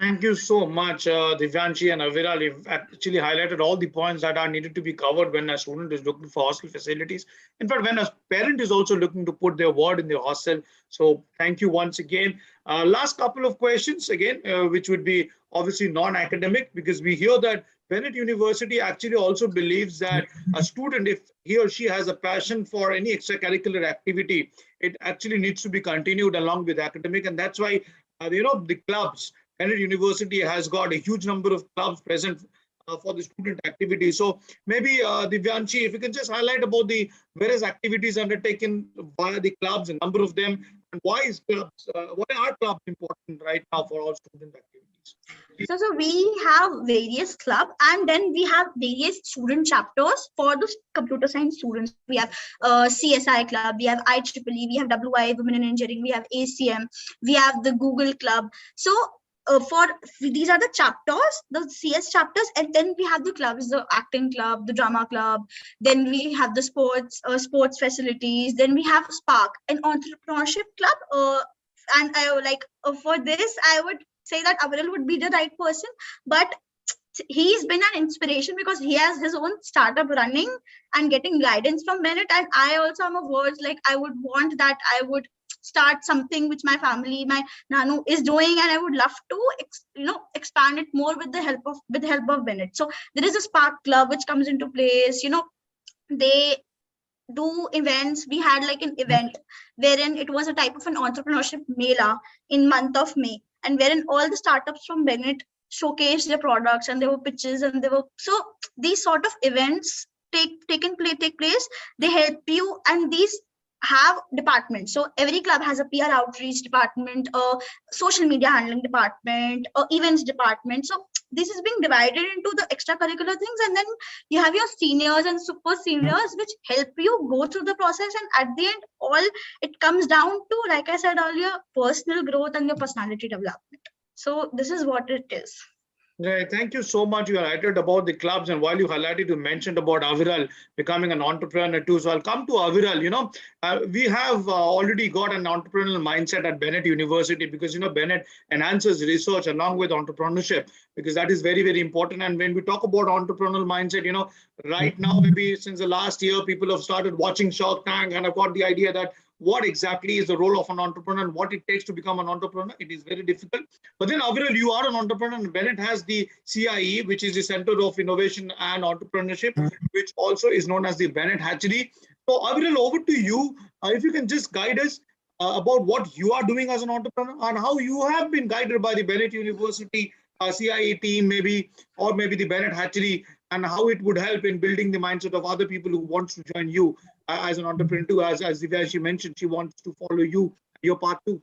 Thank you so much, Divyanshi and Aaviral. You've actually highlighted all the points that are needed to be covered when a student is looking for hostel facilities. In fact, when a parent is also looking to put their word in the hostel. So thank you once again. Last couple of questions again, which would be obviously non-academic, because we hear that Bennett University actually also believes that a student, if he or she has a passion for any extracurricular activity, it actually needs to be continued along with academic. And that's why, the clubs, Bennett University has got a huge number of clubs present for the student activities. So maybe Divyanshi, if you can just highlight about the various activities undertaken via the clubs, a number of them, and why are clubs important right now for all student activities? So we have various clubs, and then we have various student chapters for the computer science students. We have CSI club, we have IEEE, we have WI, Women in Engineering, we have ACM, we have the Google club. So for these are the chapters, the CS chapters, and then we have the clubs, the acting club, the drama club, then we have the sports facilities, then we have Spark, an entrepreneurship club. And for this, I would say that Aaviral would be the right person, but he's been an inspiration because he has his own startup running and getting guidance from Bennett. And I also am of words I would want that I would start something which my family, my nanu is doing, and I would love to expand it more with the help of Bennett. So there is a Spark club which comes into place. They do events. We had an event wherein it was a type of an entrepreneurship mela in month of May, and wherein all the startups from Bennett showcased their products, and there were pitches, and so these sort of events take place. They help you, and these have departments. So every club has a PR outreach department, a social media handling department, a events department. So this is being divided into the extracurricular things, and then you have your seniors and super seniors which help you go through the process. And at the end, all it comes down to, like I said earlier, personal growth and your personality development. So this is what it is. Right. Thank you so much. You highlighted about the clubs, and while you highlighted, you mentioned about Aaviral becoming an entrepreneur too. So I'll come to Aaviral. We have already got an entrepreneurial mindset at Bennett University, because Bennett enhances research along with entrepreneurship, because that is very, very important. And when we talk about entrepreneurial mindset, right now, maybe since the last year, people have started watching Shark Tank and have got the idea that what exactly is the role of an entrepreneur and what it takes to become an entrepreneur. It is very difficult. But then, Aaviral, you are an entrepreneur, and Bennett has the CIE, which is the Center of Innovation and Entrepreneurship, which also is known as the Bennett Hatchery. So, Aaviral, over to you. If you can just guide us about what you are doing as an entrepreneur and how you have been guided by the Bennett University CIE team, maybe the Bennett Hatchery, and how it would help in building the mindset of other people who want to join you as an entrepreneur too. As Divyanshi mentioned, she wants to follow your path too.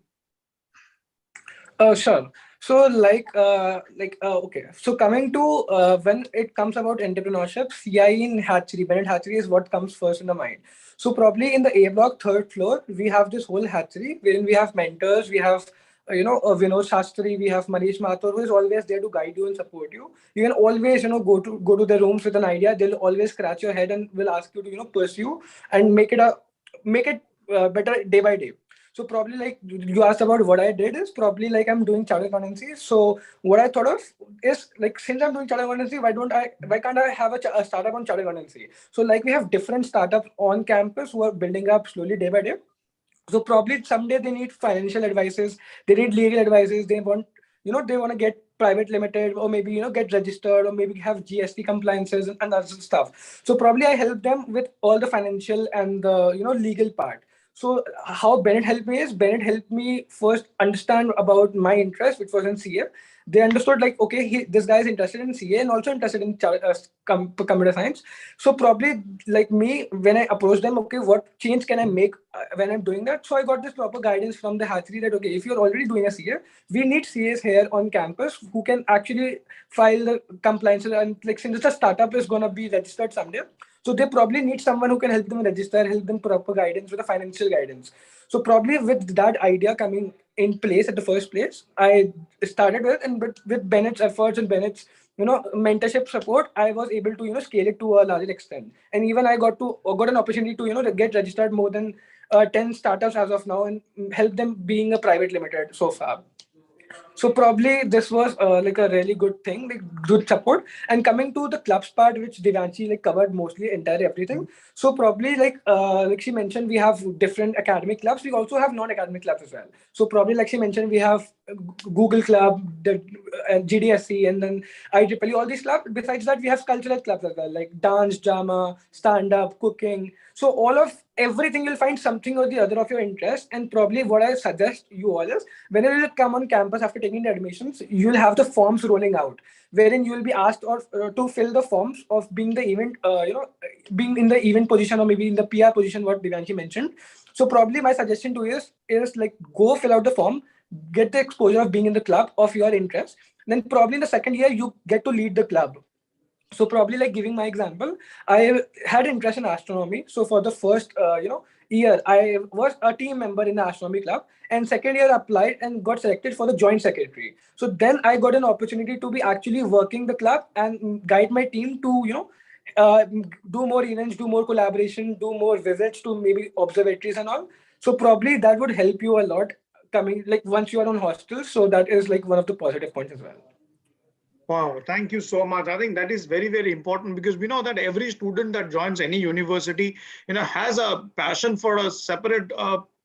Sure. Okay. So coming to when it comes about entrepreneurship, CIE in Hatchery, Bennett Hatchery is what comes first in the mind. So probably in the A block, third floor, we have this whole hatchery wherein we have mentors, we have Vinod Shastri, we have Manish Mathur, who is always there to guide you and support you. You can always go to the rooms with an idea. They'll always scratch your head and will ask you to pursue and make it better day by day. So probably like you asked about what I did is probably like I'm doing chartered accountancy. So what I thought of is like since I'm doing chartered accountancy, why can't I have a startup on chartered accountancy? So like we have different startups on campus who are building up slowly day by day. So probably someday they need financial advices, they need legal advices, they want they want to get private limited or maybe get registered or maybe have GST compliances and other stuff. So probably I help them with all the financial and the legal part. So how Bennett helped me is Bennett helped me first understand about my interest, which was in CA. They understood like, okay, this guy is interested in CA and also interested in computer science. So probably like me, when I approached them, okay, what change can I make when I'm doing that? So I got this proper guidance from the hatchery that, okay, if you're already doing a CA, we need CAs here on campus who can actually file the compliance. And like since it's a startup is going to be registered someday, so they probably need someone who can help them register, help them proper guidance with the financial guidance. So probably with that idea coming in place at the first place, I started with, and with Bennett's efforts and Bennett's mentorship support, I was able to scale it to a larger extent. And even I got an opportunity to get registered more than 10 startups as of now and help them being a private limited so far. So probably this was like a really good thing, like good support. And coming to the clubs part, which Divyanshi like covered mostly entire everything. So probably like she mentioned, we have different academic clubs. We also have non-academic clubs as well. So probably like she mentioned, we have Google Club, the GDSC, and then IEEE, all these clubs. Besides that, we have cultural clubs as well, like dance, drama, stand-up, cooking. So all of everything, you'll find something or the other of your interest. And probably what I suggest you all is, whenever you come on campus after taking the admissions, you'll have the forms rolling out, wherein you will be asked to fill the forms of being the event, being in the event position or maybe in the PR position, what Divyanshi mentioned. So probably my suggestion to you is like go fill out the form, get the exposure of being in the club of your interest. Then probably in the second year, you get to lead the club. So probably like giving my example, I had interest in astronomy. So for the first, year, I was a team member in the astronomy club, and second year applied and got selected for the joint secretary. So then I got an opportunity to be actually working the club and guide my team to, do more events, do more collaboration, do more visits to maybe observatories and all. So probably that would help you a lot coming like once you are on hostels. So that is like one of the positive points as well. Wow, thank you so much. I think that is very, very important because we know that every student that joins any university, has a passion for a separate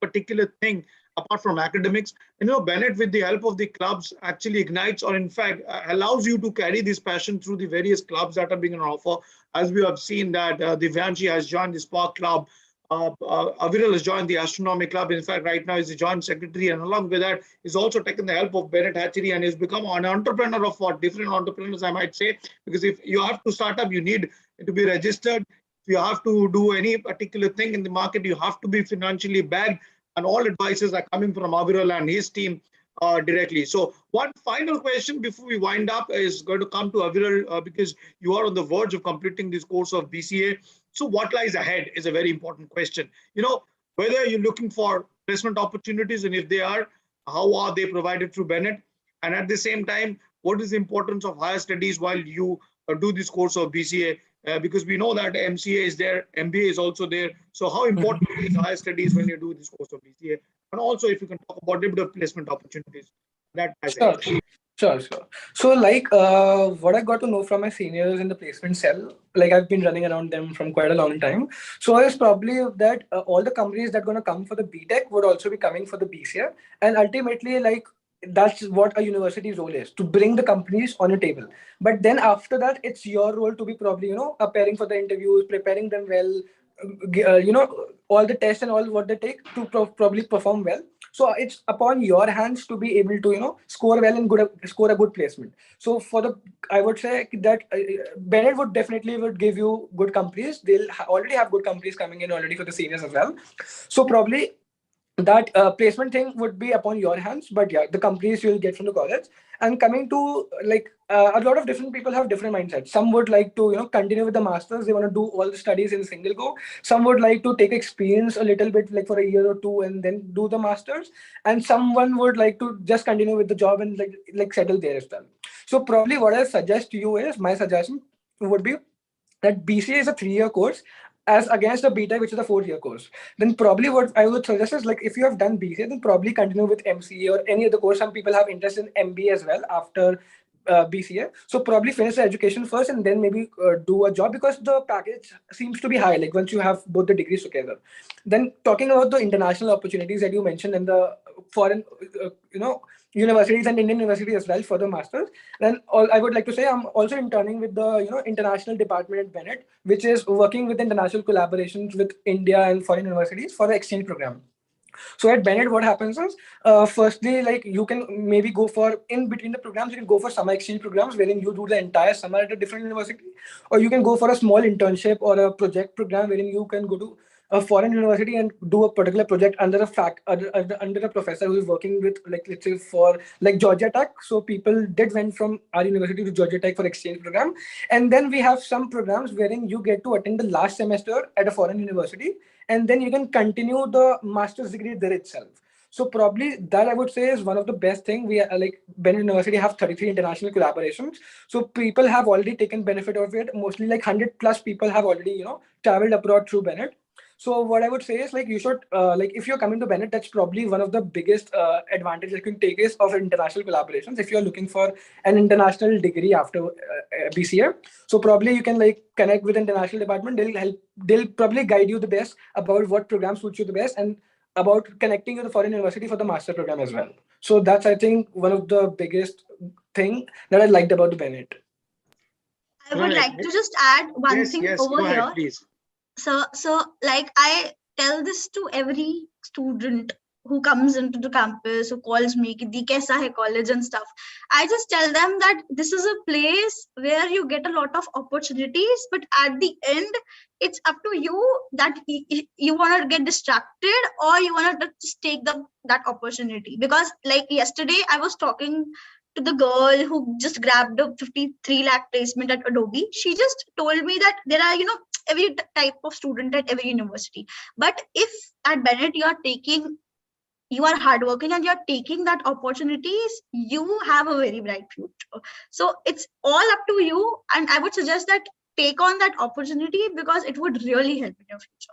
particular thing apart from academics. Bennett, with the help of the clubs, actually ignites or in fact allows you to carry this passion through the various clubs that are being on offer. As we have seen that Divyanshi has joined the Spark Club. Aaviral has joined the Astronomy Club. In fact, right now he's the joint secretary, and along with that, he's also taken the help of Bennett Hatchery and has become an entrepreneur of different entrepreneurs, I might say. Because if you have to start up, you need to be registered. If you have to do any particular thing in the market, you have to be financially backed, and all advices are coming from Aaviral and his team directly. So one final question before we wind up is going to come to Aaviral because you are on the verge of completing this course of BCA. So what lies ahead is a very important question. Whether you're looking for placement opportunities, and if they are, how are they provided through Bennett? And at the same time, what is the importance of higher studies while you do this course of BCA? Because we know that MCA is there, MBA is also there. So how important is higher studies when you do this course of BCA? And also if you can talk about limited placement opportunities. That Sure. So like what I got to know from my seniors in the placement cell, like I've been running around them from quite a long time. So it's probably that all the companies that are going to come for the BTech would also be coming for the BCA. And ultimately like that's what a university's role is, to bring the companies on a table. But then after that, it's your role to be probably, preparing for the interviews, preparing them well, all the tests and all what they take to probably perform well. So it's upon your hands to be able to, score well and score a good placement. So I would say that Bennett would give you good companies. They'll already have good companies coming in already for the seniors as well. So probably that placement thing would be upon your hands, but yeah, the companies you'll get from the college. And coming to like a lot of different people have different mindsets. Some would like to continue with the masters, they want to do all the studies in a single go. Some would like to take experience a little bit, like for a year or two, and then do the masters. And someone would like to just continue with the job and like settle there as well. So probably what I suggest to you is, my suggestion would be that BCA is a 3-year course as against a BTech, which is a 4-year course. Then probably what I would suggest is, like, if you have done BCA, then probably continue with MCA or any other course. Some people have interest in MBA as well after BCA. So probably finish the education first and then maybe do a job, because the package seems to be high, like once you have both the degrees together. Then talking about the international opportunities that you mentioned and the foreign, universities and Indian universities as well for the masters. Then I would like to say I'm also interning with the international department at Bennett, which is working with international collaborations with India and foreign universities for the exchange program. So at Bennett, what happens is, firstly, like you can maybe go for, in between the programs, you can go for summer exchange programs wherein you do the entire summer at a different university, or you can go for a small internship or a project program wherein you can go to a foreign university and do a particular project under under a professor who is working with, like, let's say for like Georgia Tech. So people did went from our university to Georgia Tech for exchange program. And then we have some programs wherein you get to attend the last semester at a foreign university, and then you can continue the master's degree there itself. So probably that I would say is one of the best thing. We are like Bennett University have 33 international collaborations. So people have already taken benefit of it. Mostly like 100 plus people have already, traveled abroad through Bennett. So what I would say is, like, you should like, if you're coming to Bennett, that's probably one of the biggest advantage you can take is of international collaborations. If you're looking for an international degree after BCA, so probably you can like connect with international department. They'll probably guide you the best about what program suits you the best, and about connecting with the foreign university for the master program as well. So that's, I think, one of the biggest thing that I liked about the Bennett. I would like to just add one thing over go here. ahead, please. So like, I tell this to every student who comes into the campus, who calls me ki di kaisa hai college and stuff. I just tell them that this is a place where you get a lot of opportunities, but at the end it's up to you that you want to get distracted or you want to just take that opportunity. Because like yesterday I was talking to the girl who just grabbed a 53 lakh placement at Adobe. She just told me that there are every type of student at every university, but if at Bennett you are hardworking and you're taking that opportunities, you have a very bright future. So it's all up to you, and I would suggest that take on that opportunity because it would really help in your future.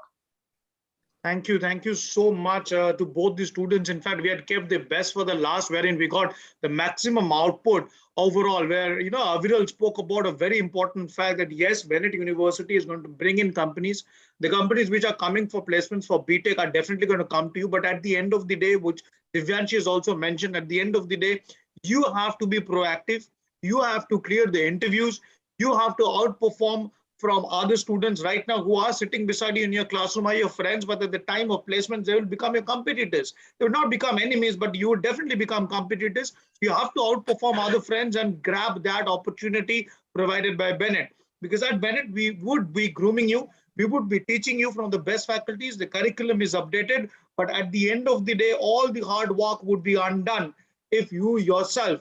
Thank you so much to both the students. In fact, we had kept the best for the last, wherein we got the maximum output overall, where Aaviral spoke about a very important fact that yes, Bennett University is going to bring in companies. The companies which are coming for placements for BTech are definitely going to come to you. But at the end of the day, which Divyanshi has also mentioned, at the end of the day, you have to be proactive. You have to clear the interviews. You have to outperform from other students right now who are sitting beside you in your classroom, are your friends, but at the time of placements, they will become your competitors. They will not become enemies, but you will definitely become competitors. You have to outperform other friends and grab that opportunity provided by Bennett. Because at Bennett, we would be grooming you. We would be teaching you from the best faculties. The curriculum is updated, but at the end of the day, all the hard work would be undone if you yourself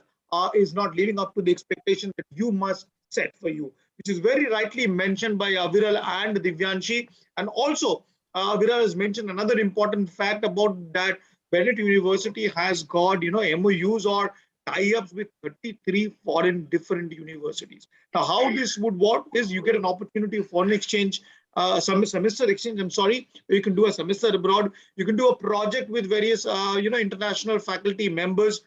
is not living up to the expectation that you must set for you, which is very rightly mentioned by Aaviral and Divyanshi. And also, Aaviral has mentioned another important fact about that Bennett University has got, MOUs or tie-ups with 33 foreign different universities. Now, how this would work is you get an opportunity for foreign exchange, semester exchange, you can do a semester abroad. You can do a project with various, international faculty members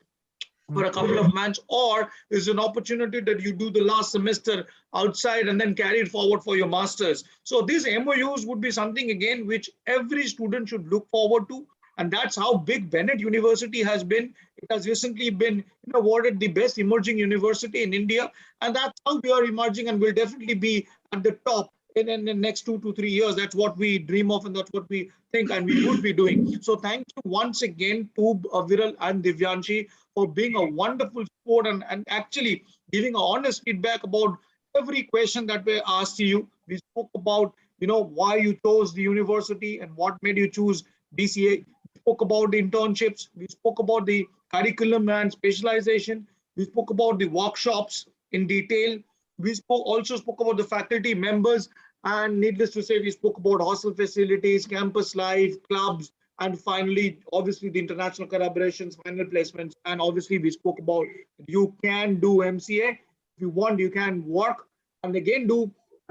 for a couple of months, or is an opportunity that you do the last semester outside and then carry it forward for your masters. So these MOUs would be something, again, which every student should look forward to. And that's how big Bennett University has been. It has recently been awarded the best emerging university in India. And that's how we are emerging, and will definitely be at the top in the next 2 to 3 years. That's what we dream of, and that's what we think and we would be doing. So thank you once again to Aaviral and Divyanshi for being a wonderful sport and actually giving honest feedback about every question that we asked you. We spoke about, why you chose the university and what made you choose BCA. spoke about the internships, we spoke about the curriculum and specialization, we spoke about the workshops in detail, we also spoke about the faculty members, and needless to say, we spoke about hostel facilities, campus life, clubs, and finally, obviously, the international collaborations, final placements, and obviously, we spoke about you can do MCA. If you want, you can work and again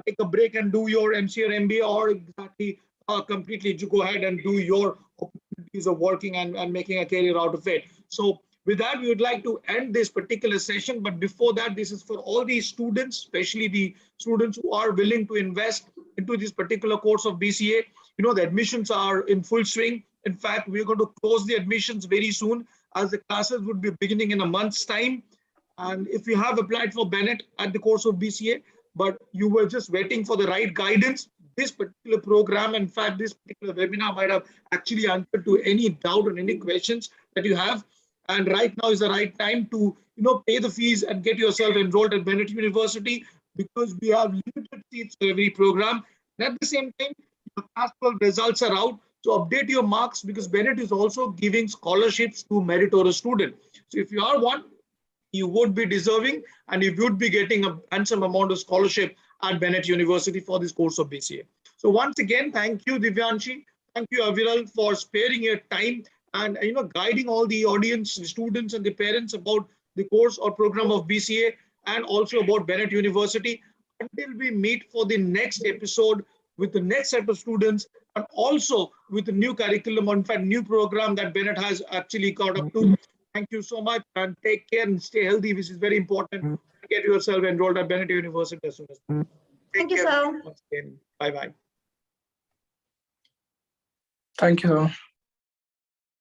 take a break and do your MCA or MBA, or exactly completely to go ahead and do your opportunities of working and making a career out of it. So with that, we would like to end this particular session. But before that, this is for all these students, especially the students who are willing to invest into this particular course of BCA. You know, the admissions are in full swing. In fact, we're going to close the admissions very soon, as the classes would be beginning in a month's time. And if you have applied for Bennett at the course of BCA, but you were just waiting for the right guidance, this particular program, in fact, this particular webinar might have actually answered to any doubt or any questions that you have. And right now is the right time to, pay the fees and get yourself enrolled at Bennett University, because we have limited seats for every program. And at the same time, the class 12 results are out. So update your marks, because Bennett is also giving scholarships to meritorious students. So if you are one, you would be deserving and you would be getting a handsome amount of scholarship at Bennett University for this course of BCA. So once again, thank you, Divyanshi. Thank you, Aaviral, for sparing your time and guiding all the audience, the students and the parents about the course or program of BCA and also about Bennett University. Until we meet for the next episode with the next set of students and also with the new curriculum, in fact, new program that Bennett has actually got up to. Thank you so much and take care and stay healthy, which is very important. Get yourself enrolled at Bennett University as soon as possible. Thank you, sir. Bye-bye. Thank you, sir.